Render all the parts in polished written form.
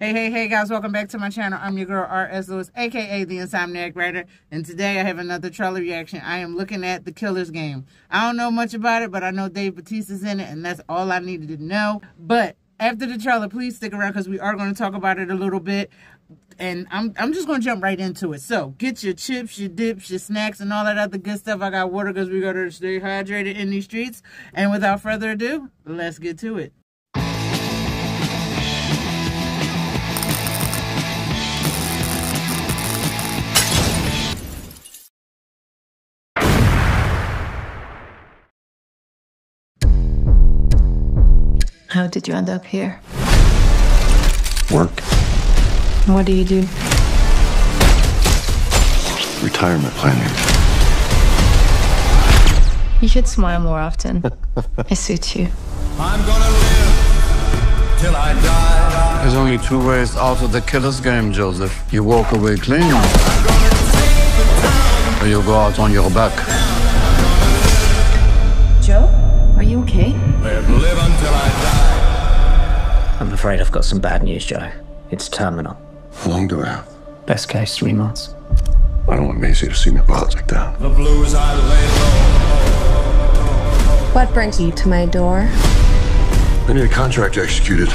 Hey guys, welcome back to my channel. I'm your girl R.S. Lewis, aka the Insomniac Writer, and today I have another trailer reaction. I am looking at The Killer's Game. I don't know much about it, but I know Bautista's in it, and that's all I needed to know. But after the trailer, please stick around because we are going to talk about it a little bit. And I'm just going to jump right into it. So, get your chips, your dips, your snacks, and all that other good stuff. I got water because we got to stay hydrated in these streets. And without further ado, let's get to it. How did you end up here? Work. What do you do? Retirement planning. You should smile more often. It suits you. I'm gonna live till I die. There's only two ways out of the killer's game, Joseph. You walk away clean, or you go out on your back. Joe, are you okay? Live until I die. I'm afraid I've got some bad news, Joe. It's terminal. How long do I have? Best case, 3 months. I don't want Maisie to see me while it's like that. The blues I lay low. What brings you to my door? I need a contract executed.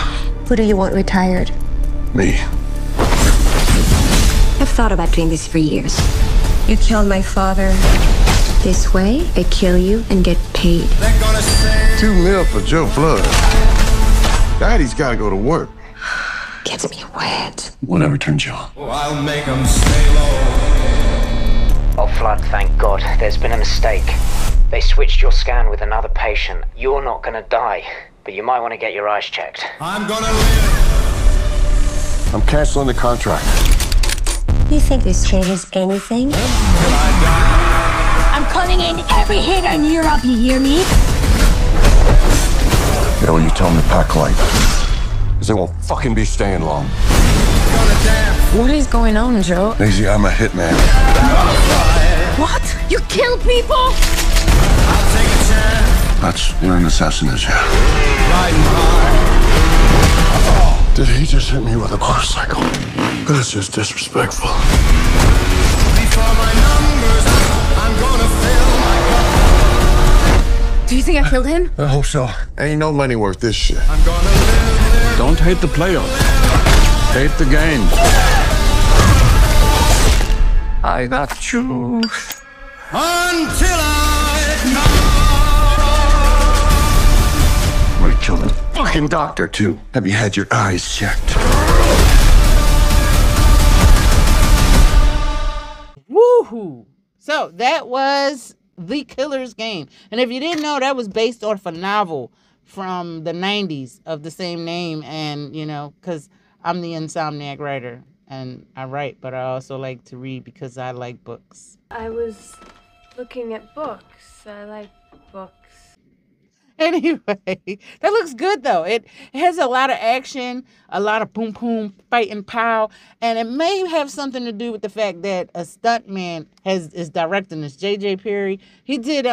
Who do you want retired? Me. I've thought about doing this for years. You killed my father. This way, I kill you and get paid. They're gonna say $2 million for Joe Flood. Daddy's gotta go to work. Gets me wet. Whatever turns you on. I'll make them stay low. Oh, Flood, thank God. There's been a mistake. They switched your scan with another patient. You're not gonna die, but you might want to get your eyes checked. I'm gonna live I'm canceling the contract. You think this changes anything? till I die. I'm calling in every hitter in Europe, you hear me? Yeah, well, you tell them to pack light. Because they won't fucking be staying long. Gonna dance. What is going on, Joe? Maisie, I'm a hitman. What? You kill people? I'll take a chance. That's what an assassin is, yeah. Riding hard. Did he just hit me with a motorcycle? That's just disrespectful. Before my numbers, I'm gonna fill my cup. Do you think I killed him? I hope so. Ain't no money worth this shit. I'm gonna live Don't hate the playoffs. Hate the game. I got you. until I die. I'm gonna kill the fucking doctor, too. Have you had your eyes checked? Woohoo! So that was The Killer's Game. And if you didn't know, that was based off a novel from the 90s of the same name. And, you know, because I'm the Insomniac Writer and I write, but I also like to read because I like books. I was looking at books. I like books. Anyway, that looks good though. It has a lot of action, a lot of boom boom, fighting pow, and it may have something to do with the fact that a stuntman is directing this. J.J. Perry. He did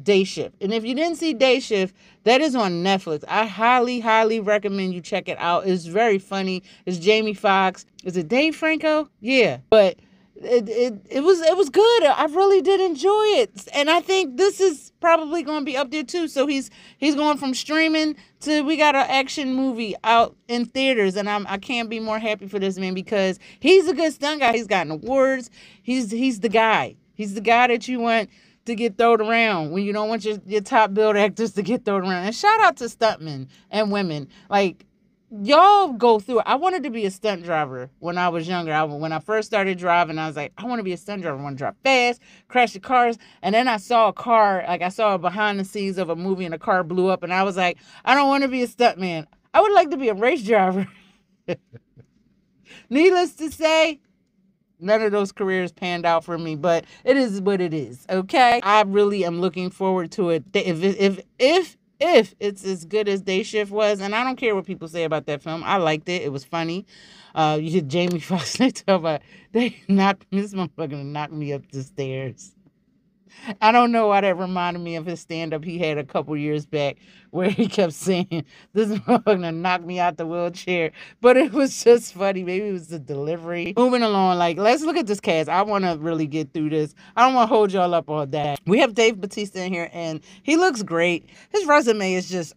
Day Shift, and if you didn't see Day Shift, that is on Netflix. I highly recommend you check it out. It's very funny. It's Jamie Foxx. Is it Dave Franco? Yeah, but it was good. I really did enjoy it, and I think this is probably going to be up there too. So he's going from streaming to we got an action movie out in theaters, and I can't be more happy for this man because he's a good stunt guy. He's gotten awards. He's the guy. He's the guy that you want to get thrown around when you don't want your top billed actors to get thrown around. And shout out to stuntmen and women like. Y'all go through it. I wanted to be a stunt driver when I was younger. When I first started driving, I was like, I want to be a stunt driver. I want to drive fast, crash the cars. And then I saw a car, like I saw a behind the scenes of a movie and a car blew up. And I was like, I don't want to be a stuntman. I would like to be a race driver. Needless to say, none of those careers panned out for me, but it is what it is, okay? I really am looking forward to it. If it's as good as Day Shift was, and I don't care what people say about that film, I liked it. It was funny. You had Jamie Foxx. They talk about this motherfucker knocked me up the stairs. I don't know why that reminded me of his stand-up he had a couple years back where he kept saying, this motherfucker knocked me out the wheelchair. But it was just funny. Maybe it was the delivery. Moving along, like, let's look at this cast. I want to really get through this. I don't want to hold y'all up all that. We have Dave Bautista in here, and he looks great. His resume is just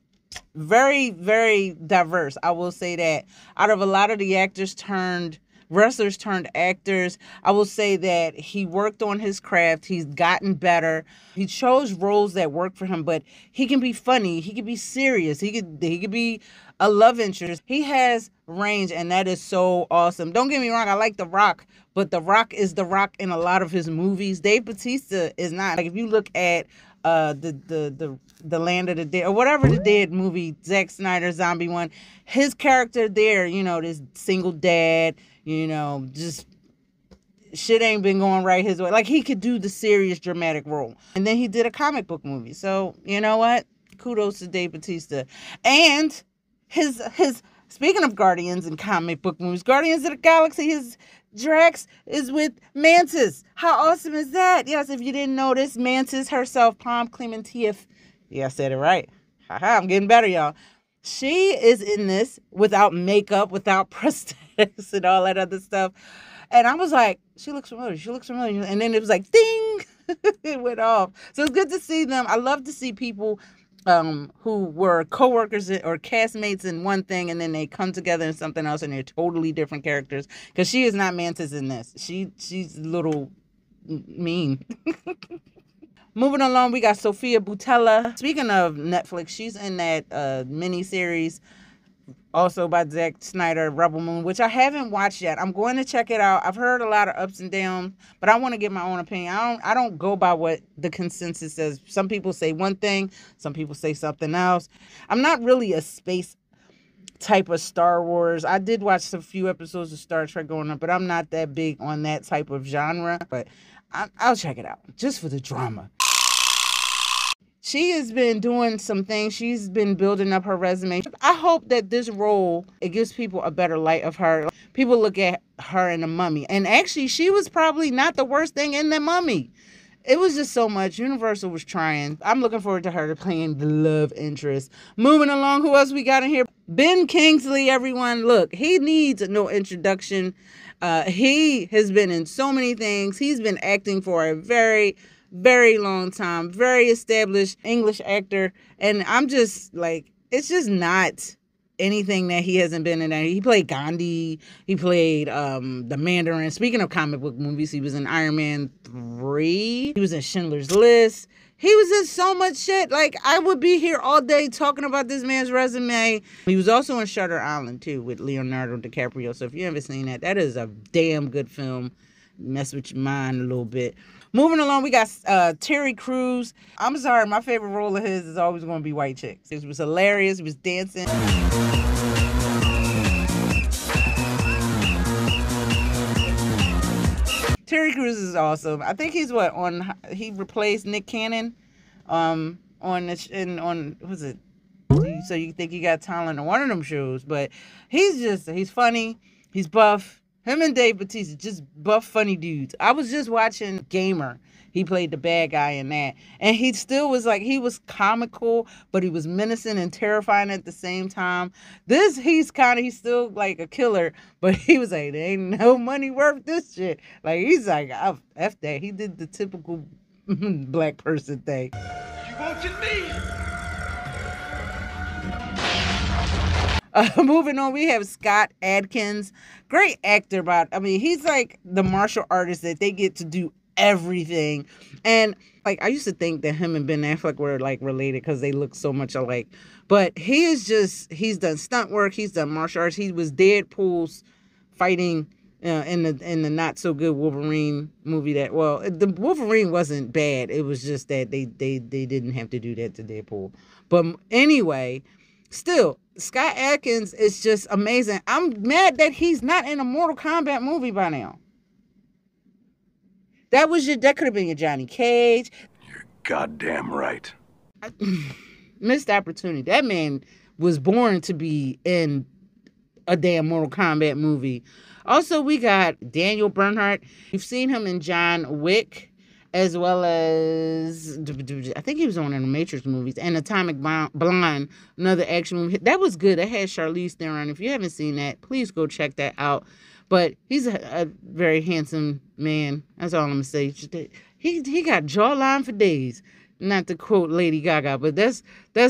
very, very diverse. I will say that. Out of a lot of the wrestlers turned actors, I will say that he worked on his craft. He's gotten better. He chose roles that work for him, but he can be funny. He can be serious. He could be a love interest. He has range, and that is so awesome. Don't get me wrong, I like The Rock, but The Rock is The Rock in a lot of his movies. Dave Bautista is not. Like, if you look at the Land of the Dead, or whatever the Dead movie, Zack Snyder zombie one, his character there, this single dad, just shit ain't been going right his way. Like, he could do the serious dramatic role. And then he did a comic book movie. So, you know what? Kudos to Dave Bautista. And his speaking of Guardians and comic book movies, Guardians of the Galaxy, his Drax is with Mantis. How awesome is that? Yes, if you didn't notice, Mantis herself, Palm Clementieff. Yeah, I said it right. Haha, I'm getting better, y'all. She is in this without makeup, without prosthetics and all that other stuff. And I was like, she looks familiar. She looks familiar. And then it was like, ding, it went off. So it's good to see them. I love to see people who were co-workers or castmates in one thing, and then they come together in something else, and they're totally different characters. Because she is not Mantis in this. She's a little mean. Moving along, we got Sofia Boutella. Speaking of Netflix, she's in that miniseries also by Zack Snyder, Rebel Moon, which I haven't watched yet. I'm going to check it out. I've heard a lot of ups and downs, but I want to get my own opinion. I don't go by what the consensus says. Some people say one thing, some people say something else. I'm not really a space type of Star Wars. I did watch a few episodes of Star Trek growing up, but I'm not that big on that type of genre. But I'll check it out just for the drama. She has been doing some things. She's been building up her resume. I hope that this role, it gives people a better light of her. People look at her in The Mummy. And actually, she was probably not the worst thing in The Mummy. It was just so much. Universal was trying. I'm looking forward to her playing the love interest. Moving along, who else we got in here? Ben Kingsley, everyone. Look, he needs no introduction. He has been in so many things. He's been acting for a very long time, very established English actor, and I'm just like, it's just not anything that he hasn't been in. He played Gandhi, he played the Mandarin. Speaking of comic book movies, he was in Iron Man 3, he was in Schindler's List, he was in so much shit. Like, I would be here all day talking about this man's resume. He was also in Shutter Island too with Leonardo DiCaprio, so if you haven't seen that, that is a damn good film. Mess with your mind a little bit. Moving along, we got Terry Crews. I'm sorry, my favorite role of his is always going to be White Chicks. It was hilarious. He was dancing. Terry Crews is awesome. I think he's he replaced Nick Cannon on what's it? So You Think You Got Talent on one of them shows. But he's funny. He's buff. Him and Dave Bautista, just buff, funny dudes. I was just watching Gamer. He played the bad guy in that. And he still was like, he was comical, but he was menacing and terrifying at the same time. He's still like a killer, but he was like, there ain't no money worth this shit. Like, he's like, oh, F that. He did the typical black person thing. You won't get me! Moving on, we have Scott Adkins. Great actor, but I mean, he's like the martial artist that they get to do everything. And like, I used to think that him and Ben Affleck were like related because they look so much alike. But he's done stunt work. He's done martial arts. He was Deadpool's fighting in the not so good Wolverine movie. The Wolverine wasn't bad. It was just that they didn't have to do that to Deadpool. But anyway, still, Scott Adkins is just amazing. I'm mad that he's not in a Mortal Kombat movie by now. That could have been your Johnny Cage. You're goddamn right. Missed opportunity. That man was born to be in a damn Mortal Kombat movie. Also, we got Daniel Bernhardt. You've seen him in John Wick. as well as I think he was on in the Matrix movies and Atomic Blonde, another action movie. That was good. That had Charlize Theron. If you haven't seen that, please go check that out. But he's a very handsome man. That's all I'm gonna say. He got jawline for days. Not to quote Lady Gaga, but that's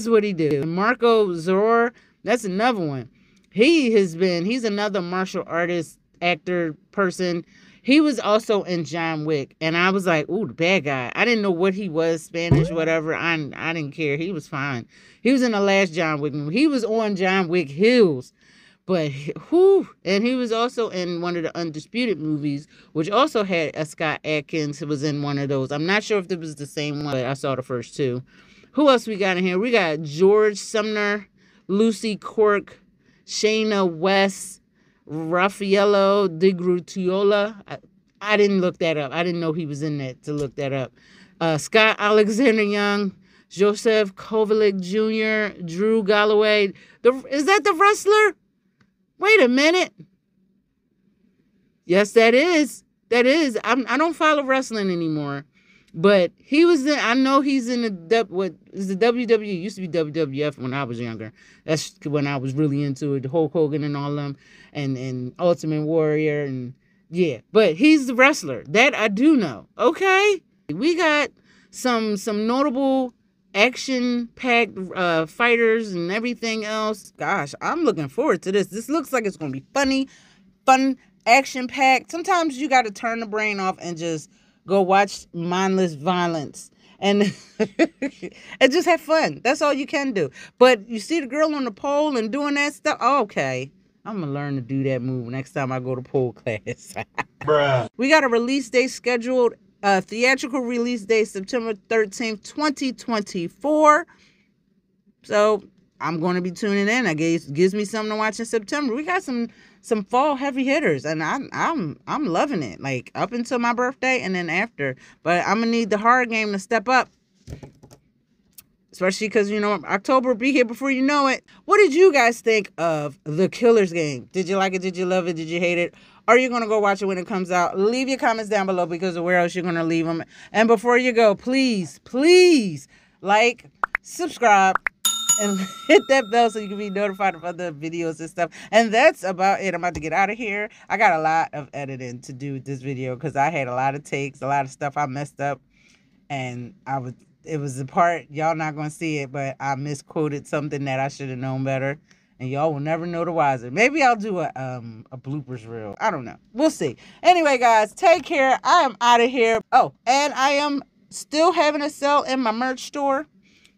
what he did. Marko Zaror, that's another one. He's another martial artist, actor, person. He was also in John Wick, and I was like, ooh, the bad guy. I didn't know what he was, Spanish, whatever. I didn't care. He was fine. He was in the last John Wick movie. He was on John Wick Hills. But, and he was also in one of the Undisputed movies, which also had a Scott Adkins who was in one of those. I'm not sure if it was the same one, but I saw the first two. Who else we got in here? We got George Sumner, Lucy Cork, Shayna West, Raffaello Di Grutiola. I didn't look that up. I didn't know he was in that to look that up. Scott Alexander Young, Joseph Kovalik Jr., Drew Galloway. Is that the wrestler? Wait a minute. Yes, that is. That is. I don't follow wrestling anymore. But he was in, I know he's in what is the WWE, it used to be WWF when I was younger. That's when I was really into it, Hulk Hogan and all them, and Ultimate Warrior, and yeah. But he's the wrestler. That I do know. Okay? We got some notable action-packed fighters and everything else. Gosh, I'm looking forward to this. This looks like it's going to be funny, fun, action-packed. Sometimes you got to turn the brain off and just go watch mindless violence and and just have fun. That's all you can do. But you see the girl on the pole and doing that stuff? Oh, okay. I'm going to learn to do that move next time I go to pole class. Bruh. We got a release date scheduled. Theatrical release date September 13th, 2024. So I'm going to be tuning in. I guess gives me something to watch in September. We got some fall heavy hitters, and I'm loving it. Like up until my birthday and then after. But I'm gonna need the horror game to step up, especially because October will be here before you know it. What did you guys think of The Killer's Game? Did you like it? Did you love it? Did you hate it? Are you going to go watch it when it comes out? Leave your comments down below because of where else you're going to leave them. And before you go, please like, subscribe, and hit that bell so you can be notified of other videos and stuff. And that's about it. I'm about to get out of here. I got a lot of editing to do with this video because I had a lot of takes, a lot of stuff I messed up. And it was the part, y'all not going to see it, but I misquoted something that I should have known better. And y'all will never know the wiser. Maybe I'll do a bloopers reel. I don't know. We'll see. Anyway, guys, take care. I am out of here. Oh, and I am still having a sale in my merch store.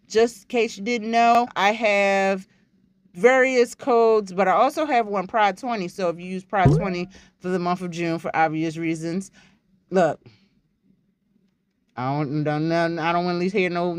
Just in case you didn't know, I have various codes, but I also have one Pride 20. So if you use Pride 20 for the month of June for obvious reasons, look. I don't want to at least hear no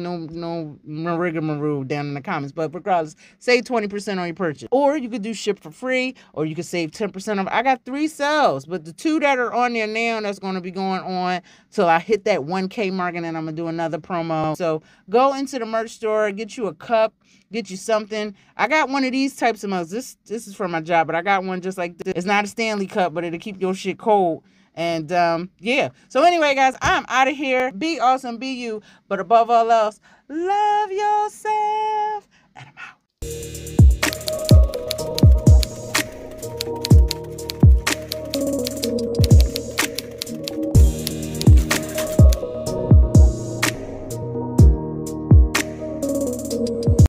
rigmarole down in the comments. But regardless, save 20% on your purchase. Or you could do ship for free, or you could save 10% off. I got 3 sales, but the 2 that are on there now, that's going to be going on till I hit that 1K mark, and then I'm going to do another promo. So go into the merch store, get you a cup, get you something. I got one of these types of mugs. This is for my job, but I got one just like this. It's not a Stanley cup, but it'll keep your shit cold. And, yeah. So anyway, guys, I'm out of here. Be awesome, be you. But above all else, love yourself.